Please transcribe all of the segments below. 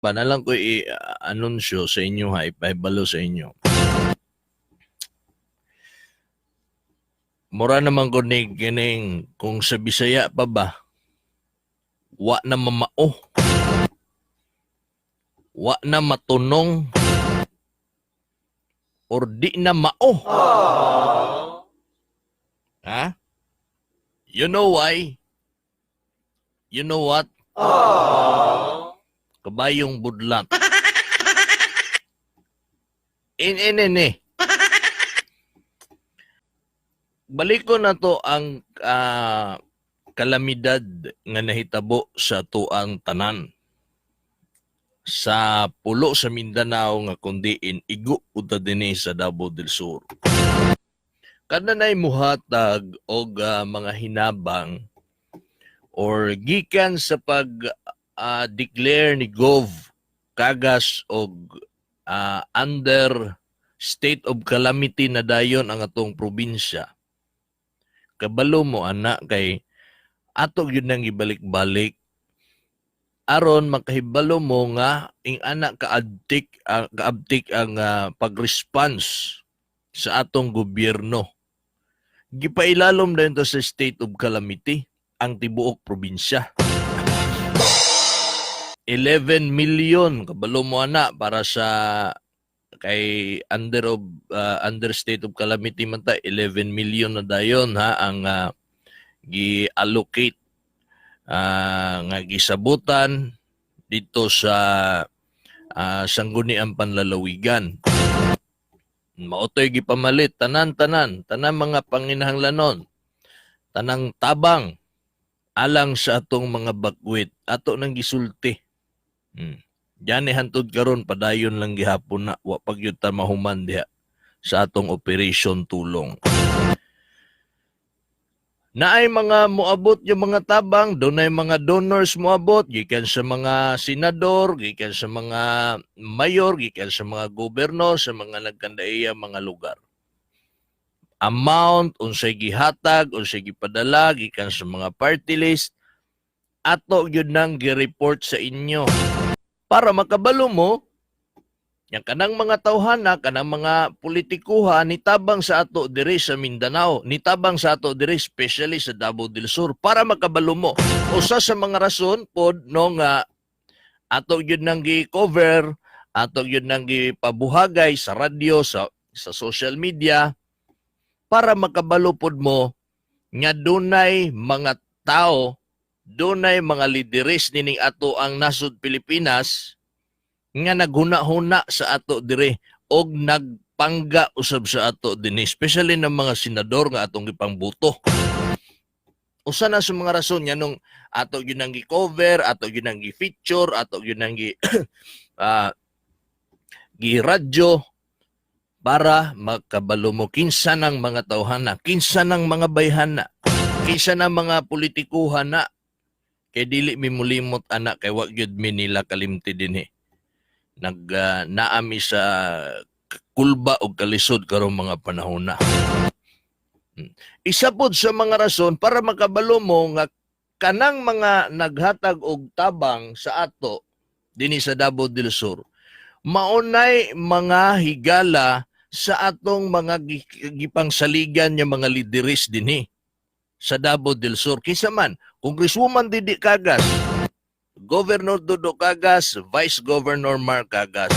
Lang ko i-anunsyo sa inyo ha, ipahibalo sa inyo. Mura naman ko ni kining kung sa Bisaya pa ba, wa na mamao, wa na matunong, or di na mao. Ha? You know why? You know what? Kabayong budlat. In. Balik ko na to ang kalamidad nga nahitabo sa tuang tanan. Sa pulo sa Mindanao nga kundiin igo uta dinhi sa Davao del Sur. Kada na'y muhatag og mga hinabang or gikan sa pag declare ni Gov Kagas og under state of calamity na dayon ang atong probinsya. Kabalo mo anak kay ato gyud nang ibalik-balik aron makahibalo mo nga ing anak kaabtik ang pag-response sa atong gobyerno. Gipailalom dayon to sa state of calamity ang tibuok probinsya. 11 million kabalo mo anak para sa kay under state of calamity man ta 11 million na dayon ha ang gi-allocate nga gisabutan dito sa sangguniang panlalawigan. Maotoy gipamalit tanan mga panginahanglanon, tanang tabang alang sa atong mga bagwit ato nang gisulti. Diyan hantod karon padayon lang gihapon na wa pagyud ta mahuman diha sa atong operation tulong. Naay mga moabot yung mga tabang, dunay mga donors moabot gikan sa mga senador, gikan sa mga mayor, gikan sa mga gobernador, sa mga nagkandaiya mga lugar. Amount unsay gihatag, unsay gipadala gikan sa mga party list ato gyud nang gi-report sa inyo para makabalo mo yang kanang mga tawhana, kanang mga politikuha nitabang sa ato diri sa Mindanao, nitabang sa ato diri especially sa Davao del Sur para makabalo mo. Usa sa mga rason pod no nga ato gyud nang gi-cover, ato gyud nang gipabuhagay sa radyo, sa social media para makabalo pod mo nga dunay mga tao, dunay mga lideres nining ato ang nasud Pilipinas nga naghuna-huna sa ato dire og nagpangga usab sa ato dinhi, especially ng mga senador nga atong gipangbuto. Usa na sa mga rason nga nung ato gyud nang gi-cover, ato gyud nang gi-feature, ato gyud nang gi-radyo para makabalo mo kinsa ng mga tawhana, kinsa ng mga bayhana, kinsa ng mga politikuhan na kay dili mi mulimot anak kay wa gyud mi nila kalimti dinhi. Naami sa kulba o kalisod karong mga panahon na. Isa pod sa mga rason para makabalo mo nga kanang mga naghatag og tabang sa ato dinhi sa Davao del Sur, maunay mga higala sa atong mga gipangsaligan nga mga lideres dinhi sa Davao del Sur. Kinsa man, Congresswoman Didi Cagas, Governor Dodo Cagas, Vice Governor Mark Cagas.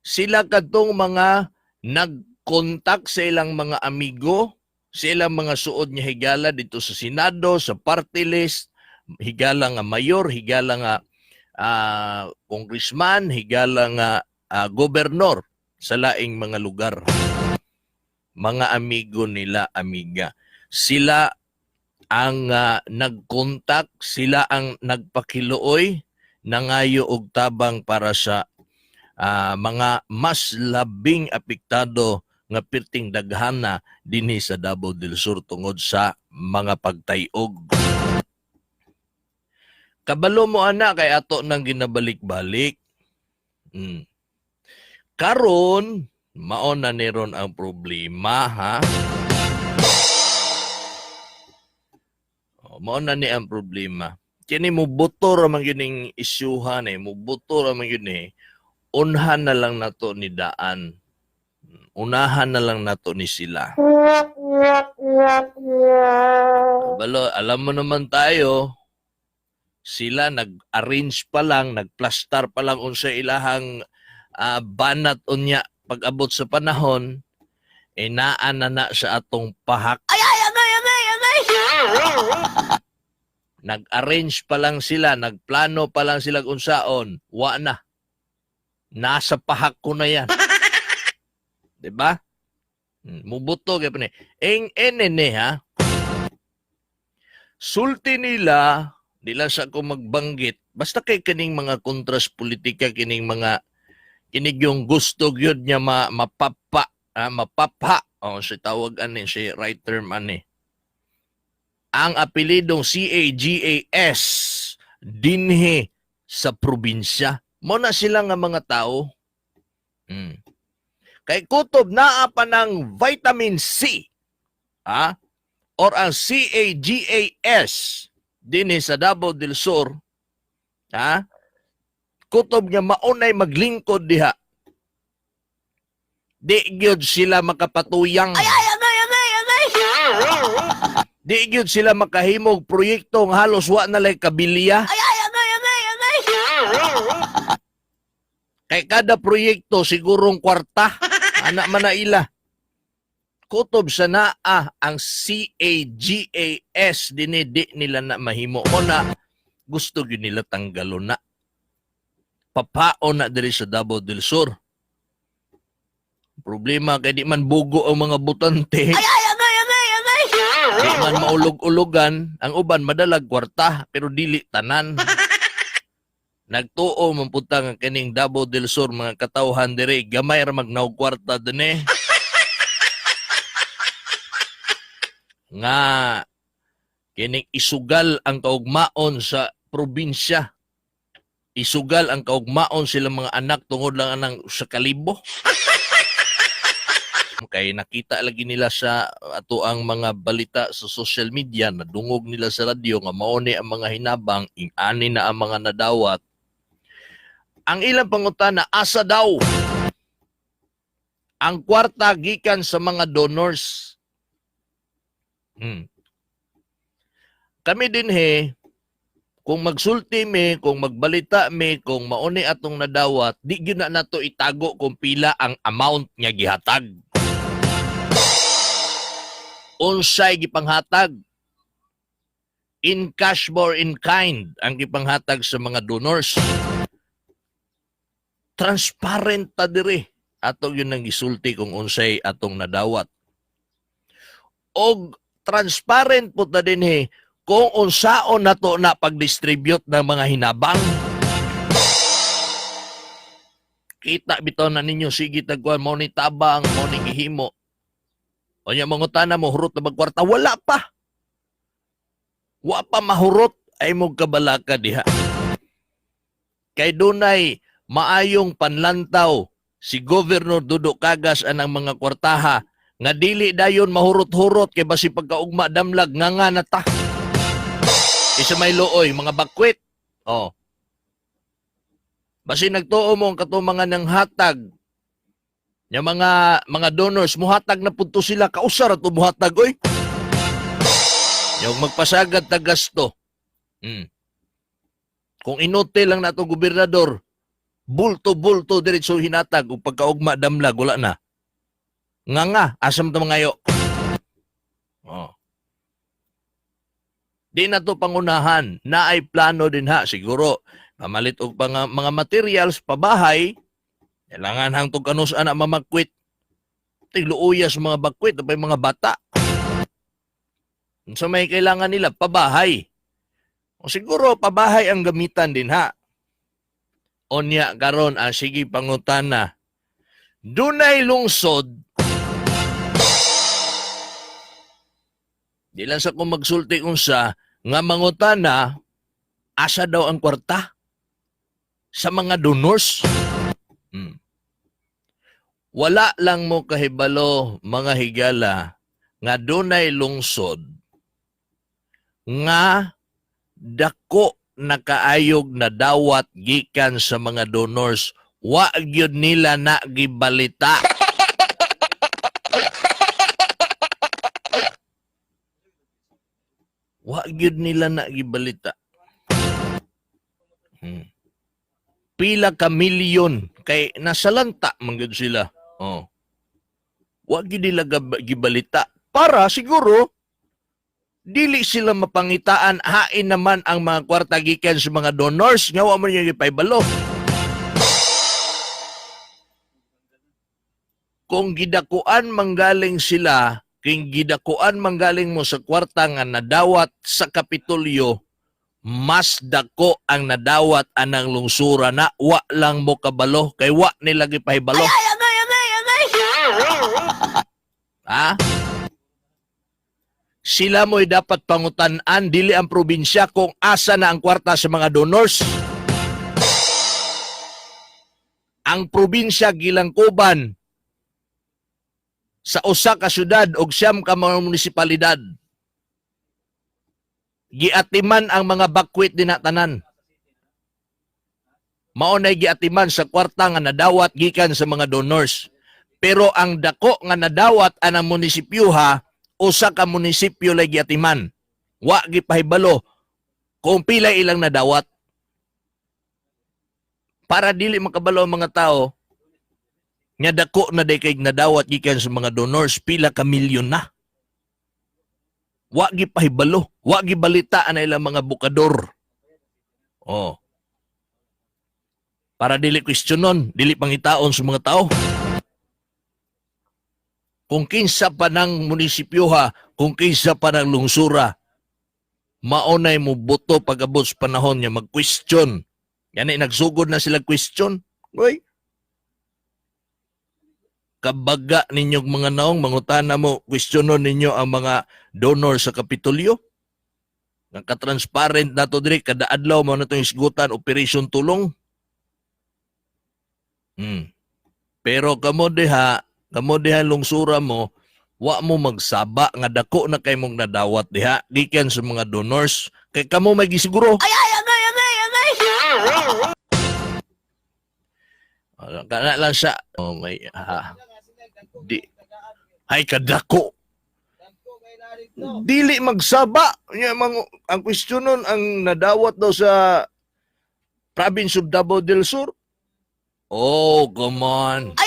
Sila kadtong mga nagkontak sa ilang mga amigo, sa ilang mga suod nga higala dito sa Senado, sa party list, higala nga mayor, higala nga congressman, higala nga gobernor sa laing mga lugar. Mga amigo nila, amiga. Sila ang nagkontak, sila ang nagpakiluoy nangayo og tabang para sa mga mas labing apektado nga pirting daghana dinhi sa Davao del Sur tungod sa mga pagtayog. Kabalo mo ana kay ato nang ginabalik-balik. Karon mao na niron ang problema ha. Mao na ni ang problema. kini mo buto ra man gining isyuhan mo buto ra man yun unhan na lang nato ni daan. Unahan na lang nato ni sila. Balo, alam mo naman tayo, sila nag-arrange pa lang, nagplastar pa lang unsa ilahang banat unya pag-abot sa panahon, naan na sa atong pahak. Ay! Nag-arrange pa lang sila, nagplano pa lang sila unsaon, wa na. Nasa pahak ko na yan. Diba? Mubuto kaya pa ni. Enene ha. Sulti nila, nila sa ako magbanggit, basta kay kining mga kontras politika, kining mga, kinig yung gusto gyud niya mapapa, si tawag ani, si right term ani. Ang apelidong CAGAS, dinhi sa probinsya. Mo na sila nga mga tao. Kay kutob naa pa ng vitamin C, or ang CAGAS din sa Davao del Sur, kutob nga maunay maglingkod diha. Di gyud sila makapatuyang. Di gyud sila makahimog proyekto nga halos wa na lay kabilya. Kay kada proyekto sigurong kwarta. Anak manaila. Kutob sa naa ang CAGAS dinidi nila na mahimo. O na gusto yun nila tanggalon na. Papao na diri sa Davao del Sur. Problema kay di man bugo ang mga butante. Di man maulog-ulogan. Ang uban madalag kwarta pero dili tanan. Nagtuo mampunta nga kining Davao del Sur mga katawhan dire gamay ra magnaw kwarta dinhi. Nga kining isugal ang kaugmaon sa probinsya. Isugal ang kaugmaon sila mga anak tungod lang anang sa kalibo. Kay nakita lagi nila sa ato ang mga balita sa social media, nadungog nila sa radyo nga mao ni ang mga hinabang, ing-ani na ang mga nadawat. Ang ilang pangutana, asa daw ang kwarta gikan sa mga donors. Kami din kung magsulti mi, kung magbalita mi, kung mauni atong nadawat, di gyud na nato itago kung pila ang amount nga gihatag. Unsay gipanghatag? In cash or in kind ang gipanghatag sa mga donors. Transparent ta diri atong yun ang gisulti kung unsay atong nadawat. Og transparent po ta din kung unsaon nato na pag-distribute ng mga hinabang. Kita bitaw na ninyo sige tagkuan mo ni tabang, mo ni gihimo. O nya mangutana mo hurot na magkwarta, wala pa. Wa pa mahurot ay mo kabalaka diha. Kay dunay maayong panlantaw si Governor Dudo Cagas anang mga kwartaha nga dili dayon mahurot-hurot kay basi pagkaugma damlag nga nata. Isa may looy mga bakwit. Basi nagtuo mo ang katumangan ng hatag. Yung mga donors muhatag na punto sila kausar at muhatag oy. Yung magpasagad ta gasto. Kung inote lang nato gobernador, bulto-bulto diretso hinatag ug pagkaugma damlag wala na. Nga asam ta mangayo. Di na to pangunahan, naay plano din siguro pamalit og mga materials pabahay. Kailangan hangtog kanus ana mamakwit. Tigluuya sa mga bakwit apay mga bata. So may kailangan nila pabahay. O siguro pabahay ang gamitan din Onya karon sige pangutana. Dunay lungsod. Di lang sa kung magsulti unsa nga mangutana asa daw ang kwarta sa mga donors. Wala lang mo kahibalo mga higala nga dunay lungsod nga dako na kaayog na dawat gikan sa mga donors, wa gyud nila na gibalita. Wa gyud nila na gibalita. Pila ka milyon kay nasalanta man gyud sila. Oh. Wa gyud nila gibalita para siguro dili sila mapangitaan hain naman ang mga kwarta gikan sa mga donors nga wa man yung ipaybalo. Kung gidakuan manggaling sila, kung gidakuan manggaling mo sa kwarta nga nadawat sa Kapitolyo, mas dako ang nadawat anang lungsura na wa lang mo kabalo kay wa nila gipaybalo. Ha? Sila mo'y dapat pangutan-an, dili ang probinsya kung asa na ang kwarta sa mga donors. Ang probinsya gilangkuban sa usa ka syudad o siyam ka mga munisipalidad. Giatiman ang mga bakwit dinatanan. Maunay giatiman sa kwarta nga nadawat gikan sa mga donors. Pero ang dako nga nadawat anang munisipyuha, usa ka munisipyo lay giatiman. Wa gipahibalo kung pila ilang nadawat. Para dili makabalo ang mga tao, nga dako na day kay nadawat gikan sa mga donors, pila ka milyon na. Wa gipahibalo, wa gibalita na ilang mga bukador. Oh. Para dili questionon, dili pangitaon sa mga tao. Kung kinsa pa ng munisipyoha, kung kinsa pa ng lungsura, maunay mo boto pag-abot sa panahon niya mag-question. Yan ay nagsugod na sila question. Uy, kabaga ninyong mga naong, mangutana mo, questionon ninyo ang mga donor sa Kapitolyo. Nagka-transparent na to diri, kada adlaw mo na itong isgutan, operation tulong. Pero kamo diha lungsura mo, wa mo magsaba nga dako na kay mong nadawat diha gikan sa mga donors kay kamo may gisiguro. Ay. Kana lang siya. Oh may di ay kadako. Dili magsaba. Ang questionon ang nadawat daw sa province of Davao del Sur. Oh, come on.